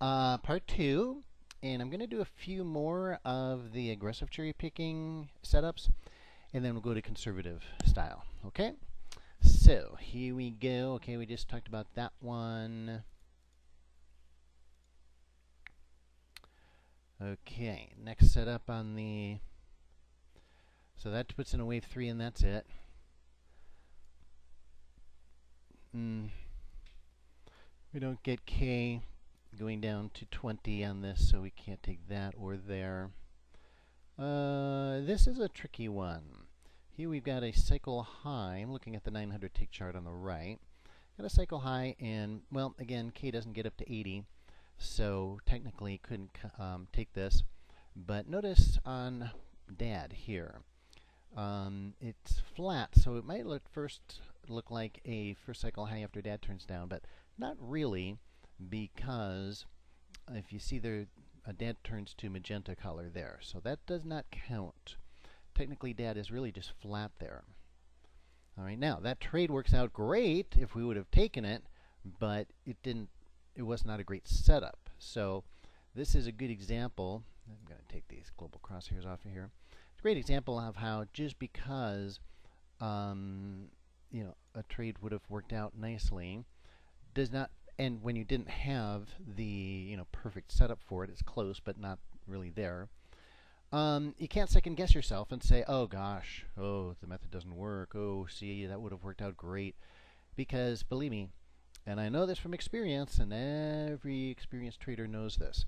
Part two, and I'm going to do a few more of the aggressive cherry picking setups, and then we'll go to conservative style. Okay? So here we go. Okay, we just talked about that one. Okay, next setup on the. So that puts in a wave 3, and that's it. We don't get K going down to 20 on this, so we can't take that or there. This is a tricky one. Here we've got a cycle high. I'm looking at the 900 tick chart on the right. Got a cycle high, and, well, again, K doesn't get up to 80, so technically couldn't take this. But notice on DAD here, it's flat, so it might first look like a first cycle high after DAD turns down, but not really, because if you see there, DAD turns to magenta color there, so that does not count. Technically, DAD is really just flat there. All right, now that trade works out great if we would have taken it, but it didn't. It was not a great setup. So this is a good example. I'm going to take these global crosshairs off of here. It's a great example of how just because a trade would have worked out nicely does not. And when you didn't have the perfect setup for it, it's close but not really there. You can't second guess yourself and say, oh gosh, oh, the method doesn't work, oh, see, that would have worked out great. Because believe me, and I know this from experience, and every experienced trader knows this,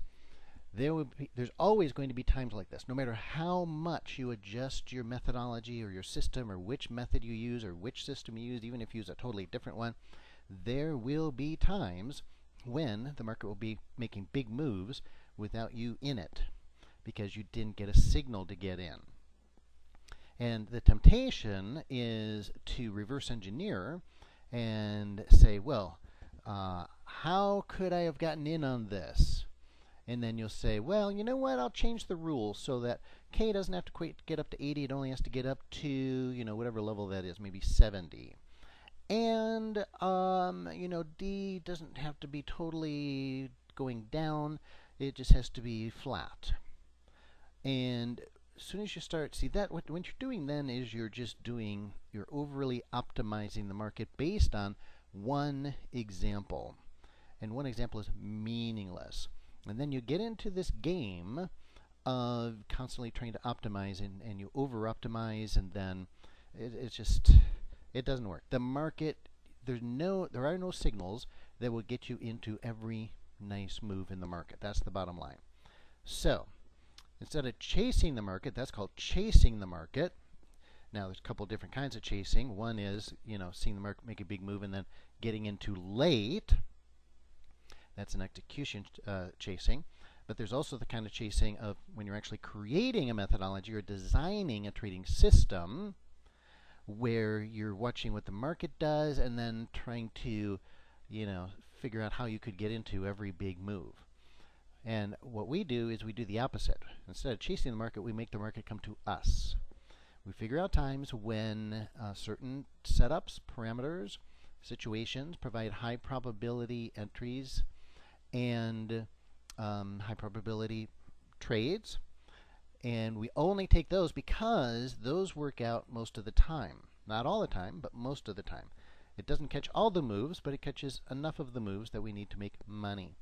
there's always going to be times like this. No matter how much you adjust your methodology or your system or which method you use or which system you use, even if you use a totally different one, there will be times when the market will be making big moves without you in it, because you didn't get a signal to get in. And the temptation is to reverse engineer and say, well, how could I have gotten in on this? And then you'll say, well, you know what, I'll change the rules so that K doesn't have to quite get up to 80, it only has to get up to, whatever level that is, maybe 70. And, D doesn't have to be totally going down, it just has to be flat. And as soon as you start, see that what you're doing then is you're overly optimizing the market based on one example. And one example is meaningless. And then you get into this game of constantly trying to optimize, and you over-optimize, and then it doesn't work. The market, there are no signals that will get you into every nice move in the market. That's the bottom line. So instead of chasing the market, that's called chasing the market. Now, there's a couple different kinds of chasing. One is, seeing the market make a big move and then getting into late. That's an execution chasing. But there's also the kind of chasing of when you're actually creating a methodology or designing a trading system where you're watching what the market does and then trying to, figure out how you could get into every big move. And what we do is we do the opposite. Instead of chasing the market, we make the market come to us. We figure out times when certain setups, parameters, situations provide high probability entries and high probability trades. And we only take those because those work out most of the time. Not all the time, but most of the time. It doesn't catch all the moves, but it catches enough of the moves that we need to make money.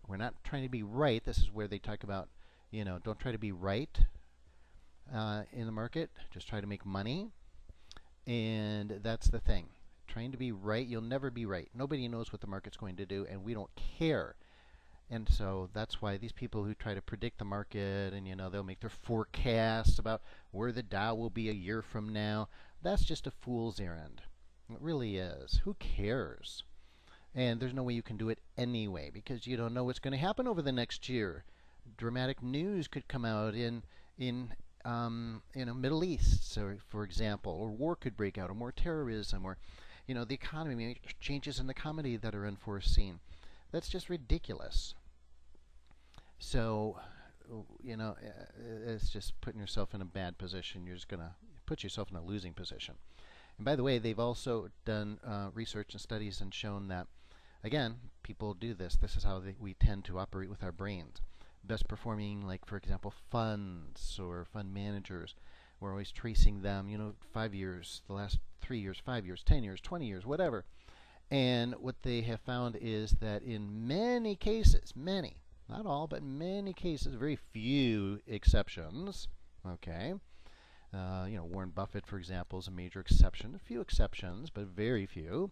We're not trying to be right. This is where they talk about, don't try to be right in the market. Just try to make money. And that's the thing. Trying to be right, you'll never be right. Nobody knows what the market's going to do, and we don't care. And so that's why these people who try to predict the market and, they'll make their forecasts about where the Dow will be a year from now, that's just a fool's errand. It really is. Who cares? And there's no way you can do it anyway, because you don't know what's going to happen over the next year. Dramatic news could come out in Middle East, so for example, or war could break out, or more terrorism, or the economy, changes in the economy that are unforeseen. That's just ridiculous. So, it's just putting yourself in a bad position. You're just going to put yourself in a losing position. And by the way, they've also done research and studies and shown that Again, people do this. This is how we tend to operate with our brains. Best performing, like for example, funds or fund managers. We're always tracing them, 5 years, the last 3 years, 5 years, 10 years, 20 years, whatever. And what they have found is that in many cases, many, not all, but many cases, very few exceptions, okay. Warren Buffett, for example, is a major exception. A few exceptions, but very few.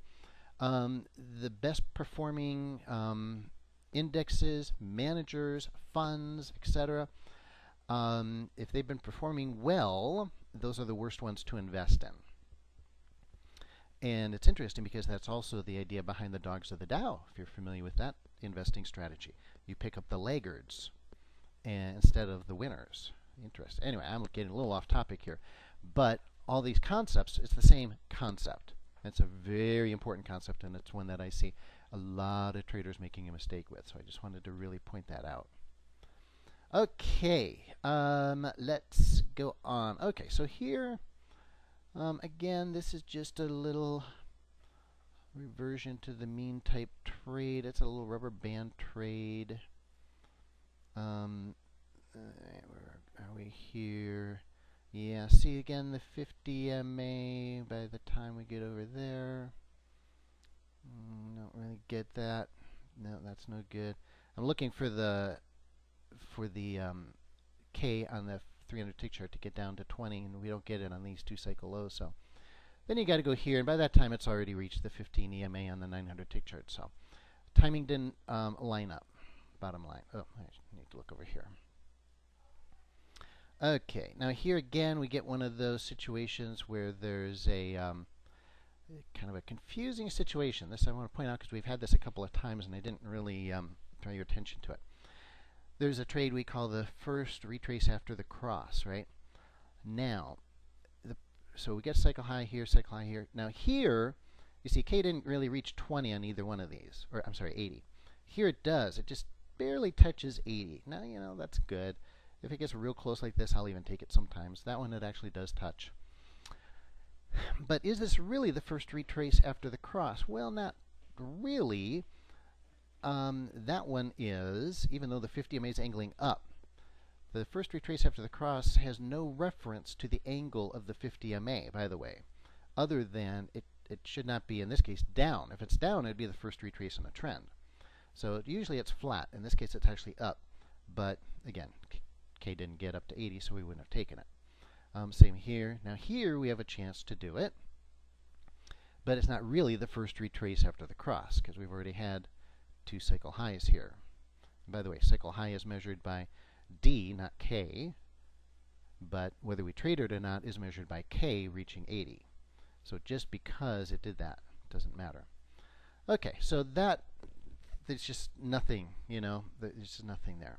The best performing indexes, managers, funds, etc., if they've been performing well, those are the worst ones to invest in. And it's interesting because that's also the idea behind the dogs of the Dow, if you're familiar with that investing strategy. You pick up the laggards instead of the winners. Interesting. Anyway, I'm getting a little off topic here. But all these concepts, it's the same concept. It's a very important concept, and it's one that I see a lot of traders making a mistake with. So I just wanted to really point that out. Okay, let's go on. Okay, so here, again, this is just a little reversion to the mean type trade. It's a little rubber band trade. Where are we here? Yeah, see again the 50 MA by the time we get over there. Don't really get that. No, that's no good. I'm looking for the K on the 300 tick chart to get down to 20, and we don't get it on these 2 cycle lows. So then you got to go here, and by that time it's already reached the 15 EMA on the 900 tick chart. So timing didn't line up. Bottom line. Oh, I need to look over here. Okay, now here again we get one of those situations where there's a kind of a confusing situation. This I want to point out because we've had this a couple of times and I didn't really draw your attention to it. There's a trade we call the first retrace after the cross, right? Now, so we get cycle high here, cycle high here. Now here, you see K didn't really reach 20 on either one of these, or I'm sorry, 80. Here it does. It just barely touches 80. Now, that's good. If it gets real close like this, I'll even take it sometimes. That one it actually does touch. But is this really the first retrace after the cross? Well, not really. That one is, even though the 50 MA is angling up. The first retrace after the cross has no reference to the angle of the 50 MA, by the way, other than it should not be, in this case, down. If it's down, it would be the first retrace in a trend. So usually it's flat. In this case, it's actually up. But again, K didn't get up to 80, so we wouldn't have taken it. Same here. Now here we have a chance to do it, but it's not really the first retrace after the cross because we've already had 2 cycle highs here. And by the way, cycle high is measured by D, not K, but whether we trade it or not is measured by K reaching 80. So just because it did that doesn't matter. Okay, so there's just nothing, there's just nothing there.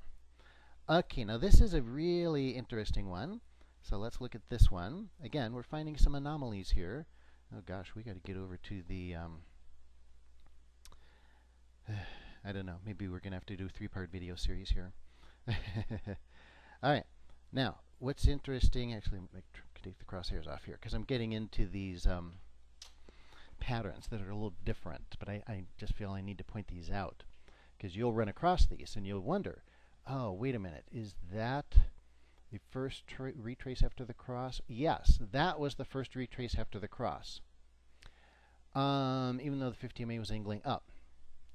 Okay, now this is a really interesting one. So let's look at this one. Again, we're finding some anomalies here. Oh gosh, we got to get over to the, I don't know, maybe we're going to have to do a 3-part video series here. All right, now what's interesting, actually take the crosshairs off here because I'm getting into these patterns that are a little different, but I just feel I need to point these out because you'll run across these and you'll wonder, oh, wait a minute, is that the first retrace after the cross? Yes, that was the first retrace after the cross. Even though the 50 MA was angling up.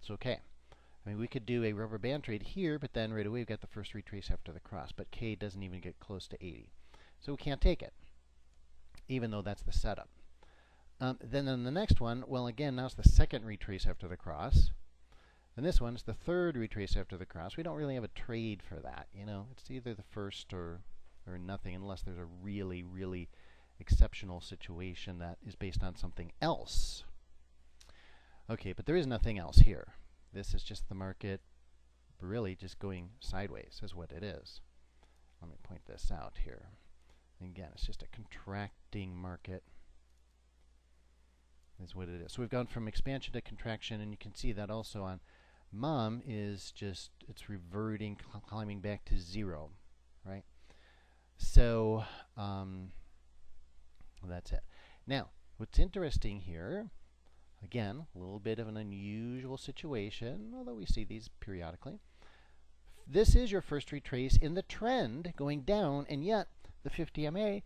It's okay. I mean, we could do a rubber band trade here, but then right away we've got the first retrace after the cross. But K doesn't even get close to 80. So we can't take it, even though that's the setup. Then on the next one, well, again, now it's the second retrace after the cross. And this one's the third retrace after the cross. We don't really have a trade for that, It's either the first or nothing, unless there's a really, really exceptional situation that is based on something else. Okay, but there is nothing else here. This is just the market really just going sideways is what it is. Let me point this out here. Again, it's just a contracting market is what it is. So we've gone from expansion to contraction, and you can see that also on MOM is just, it's reverting, climbing back to 0, right? So that's it. Now, what's interesting here, Again, a little bit of an unusual situation, although we see these periodically. This is your first retrace in the trend going down, and yet the 50 MA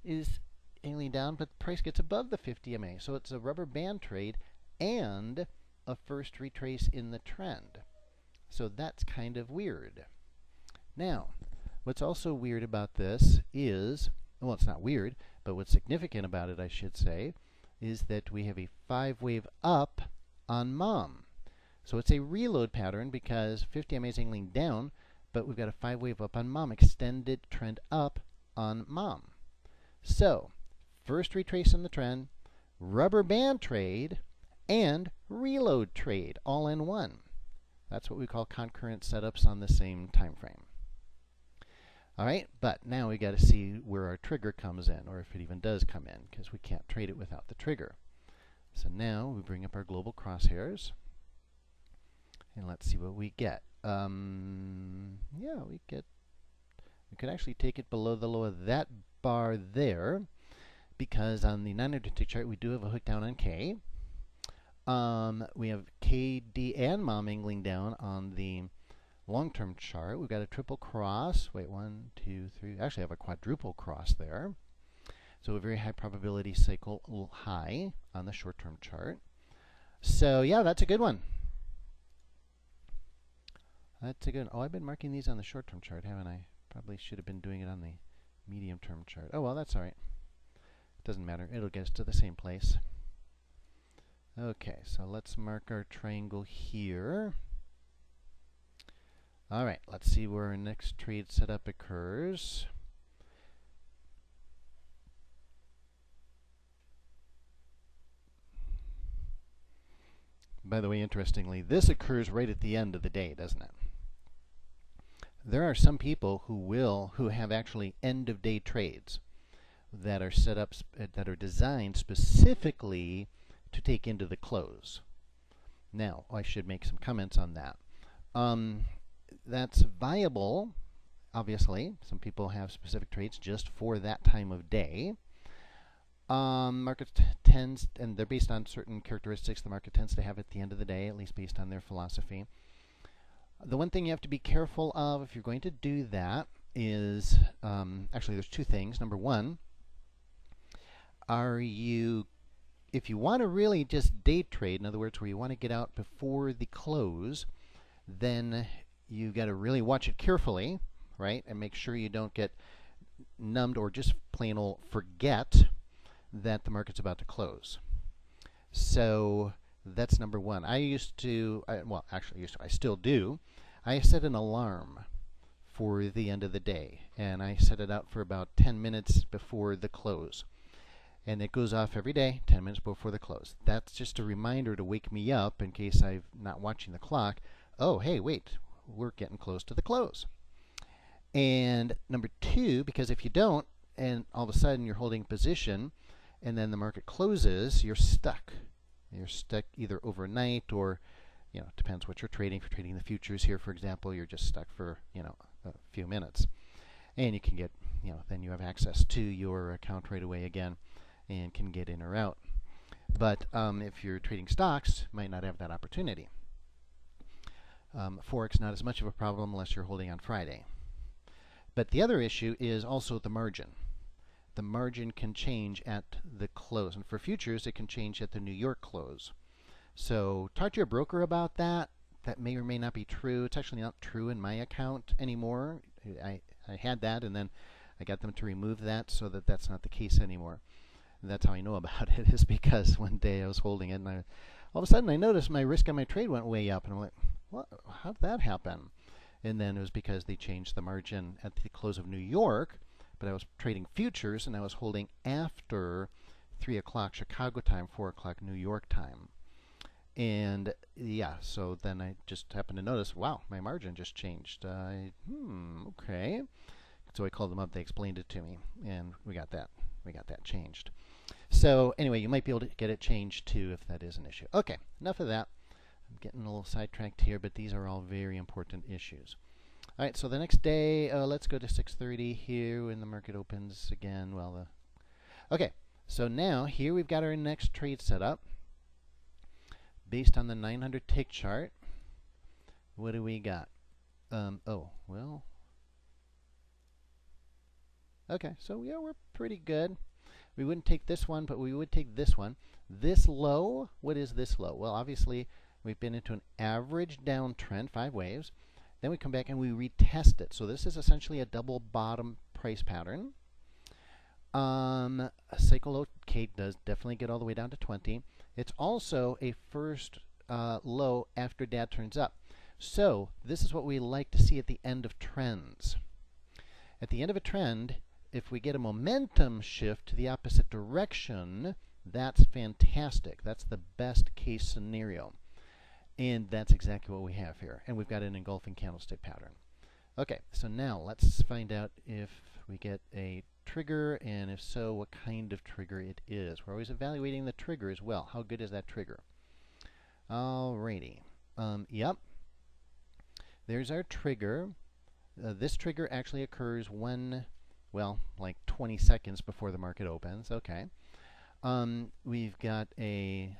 is angling down, but the price gets above the 50 MA. So it's a rubber band trade and a first retrace in the trend. So that's kind of weird. Now, what's also weird about this is, well, it's not weird, but what's significant about it, I should say, is that we have a 5-wave up on mom. So it's a reload pattern because 50 MA is angling down, but we've got a 5-wave up on mom, extended trend up on mom. So, first retrace in the trend, rubber band trade, and reload trade all in one. That's what we call concurrent setups on the same time frame. All right, but now we got to see where our trigger comes in, or if it even does come in, because we can't trade it without the trigger. So now we bring up our global crosshairs, and let's see what we get. Yeah, we could actually take it below the low of that bar there, because on the 900 chart we do have a hook down on K. We have KD and mom angling down on the long-term chart. We've got a triple cross. Wait, 1, 2, 3. Actually, I have a quadruple cross there. So a very high probability cycle high on the short-term chart. So yeah, that's a good one. That's a good one. Oh, I've been marking these on the short-term chart, haven't I? Probably should have been doing it on the medium-term chart. Oh, well, that's all right. Doesn't matter. It'll get us to the same place. Okay, so let's mark our triangle here. All right, let's see where our next trade setup occurs. By the way, interestingly, this occurs right at the end of the day, doesn't it? There are some people who have actually end of day trades that are set up, that are designed specifically to take into the close. Now, I should make some comments on that. That's viable, obviously. Some people have specific trades just for that time of day. Markets tends, and they're based on certain characteristics the market tends to have at the end of the day, at least based on their philosophy. The one thing you have to be careful of if you're going to do that is, actually there's two things. Number one, if you want to really just day trade, in other words, where you want to get out before the close, then you got to really watch it carefully, right? And make sure you don't get numbed or just plain old forget that the market's about to close. So that's number one. I still do. I set an alarm for the end of the day, and I set it out for about 10 minutes before the close. And it goes off every day, 10 minutes before the close. That's just a reminder to wake me up in case I'm not watching the clock. Oh, hey, wait, we're getting close to the close. And number two, because if you don't, and all of a sudden you're holding position, and then the market closes, you're stuck. You're stuck either overnight or, it depends what you're trading. If you're trading the futures here, for example, you're just stuck for, a few minutes. And you can get, then you have access to your account right away again and can get in or out. But if you're trading stocks, you might not have that opportunity. Forex, not as much of a problem unless you're holding on Friday. But the other issue is also the margin. The margin can change at the close. And for futures, it can change at the New York close. So talk to your broker about that. That may or may not be true. It's actually not true in my account anymore. I had that, and then I got them to remove that so that that's not the case anymore. And that's how I know about it, is because one day I was holding it, and all of a sudden I noticed my risk on my trade went way up. And I'm like, what? How did that happen? And then it was because they changed the margin at the close of New York. But I was trading futures, and I was holding after 3 o'clock Chicago time, 4 o'clock New York time. And yeah, so then I just happened to notice, wow, my margin just changed. Okay. So I called them up, they explained it to me, and we got that changed. So anyway, you might be able to get it changed too if that is an issue. Okay, enough of that. I'm getting a little sidetracked here, but these are all very important issues. All right, so the next day, let's go to 6:30 here when the market opens again. Okay, so now here we've got our next trade set up. based on the 900 tick chart, what do we got? Oh, well. Okay, so yeah, we're pretty good. We wouldn't take this one, but we would take this one. This low, what is this low? Well, obviously, we've been into an average downtrend, 5 waves. Then we come back and we retest it. So this is essentially a double bottom price pattern. A cycle low K does definitely get all the way down to 20. It's also a first low after dad turns up. So this is what we like to see at the end of trends. At the end of a trend, if we get a momentum shift to the opposite direction, that's fantastic. That's the best case scenario. And that's exactly what we have here. And we've got an engulfing candlestick pattern. Okay, so now let's find out if we get a trigger, and if so, what kind of trigger it is. We're always evaluating the trigger as well. How good is that trigger? Alrighty. Yep. There's our trigger. This trigger actually occurs when, well, like 20 seconds before the market opens. Okay. We've got a,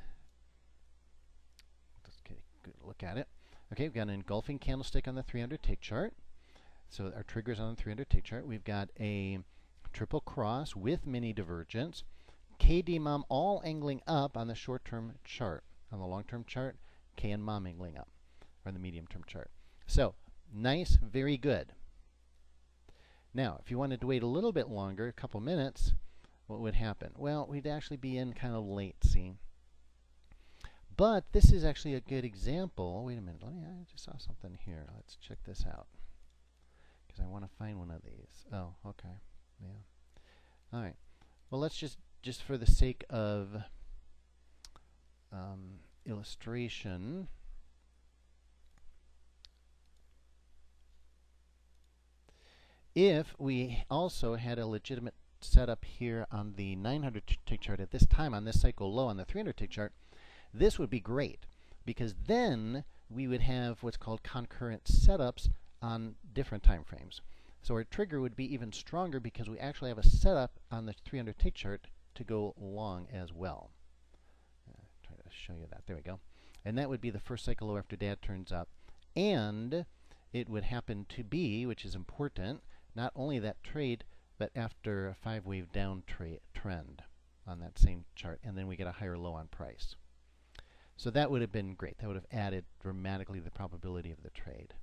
let's get a good look at it. Okay, we've got an engulfing candlestick on the 300 tick chart. So our trigger's on the 300 tick chart. We've got a triple cross with mini divergence. KD mom all angling up on the short-term chart. On the long-term chart, K and mom angling up, or the medium-term chart. So nice, very good. Now, if you wanted to wait a little bit longer, a couple minutes, what would happen? Well, we'd actually be in kind of late, see? But this is actually a good example. Wait a minute, I just saw something here. Let's check this out, because I want to find one of these. Oh, okay, yeah. All right. Well, let's just for the sake of illustration, if we also had a legitimate setup here on the 900 tick chart at this time, on this cycle low on the 300 tick chart, this would be great, because then we would have what's called concurrent setups on different time frames. So our trigger would be even stronger because we actually have a setup on the 300 tick chart to go long as well. Try to show you that. There we go. And that would be the first cycle low after dad turns up. And it would happen to be, which is important, not only that trade, but after a 5-wave down trend on that same chart. And then we get a higher low on price. So that would have been great. That would have added dramatically the probability of the trade.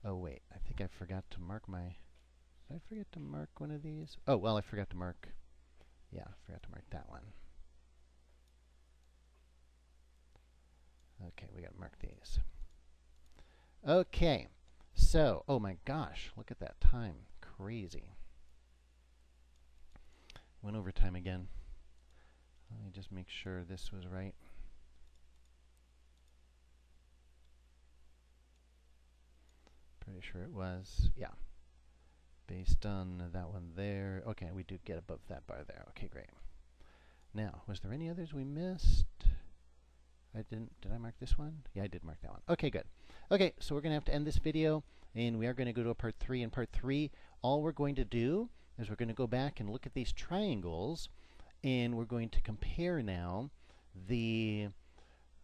Oh, wait. I think I forgot to mark my... Did I forget to mark one of these? Oh, well, I forgot to mark... Yeah, I forgot to mark that one. Okay, we got to mark these. Okay. So, oh my gosh, look at that time. Crazy. Went over time again. Let me just make sure this was right. Pretty sure it was. Yeah. Based on that one there. Okay, we do get above that bar there. Okay, great. Now, was there any others we missed? I didn't. Did I mark this one? Yeah, I did mark that one. Okay, good. Okay, so we're going to have to end this video, and we are going to go to a part 3. In part 3, all we're going to do is we're going to go back and look at these triangles, and we're going to compare now the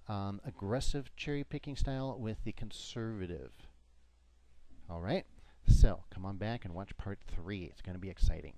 aggressive cherry picking style with the conservative. All right, so come on back and watch part 3. It's going to be exciting.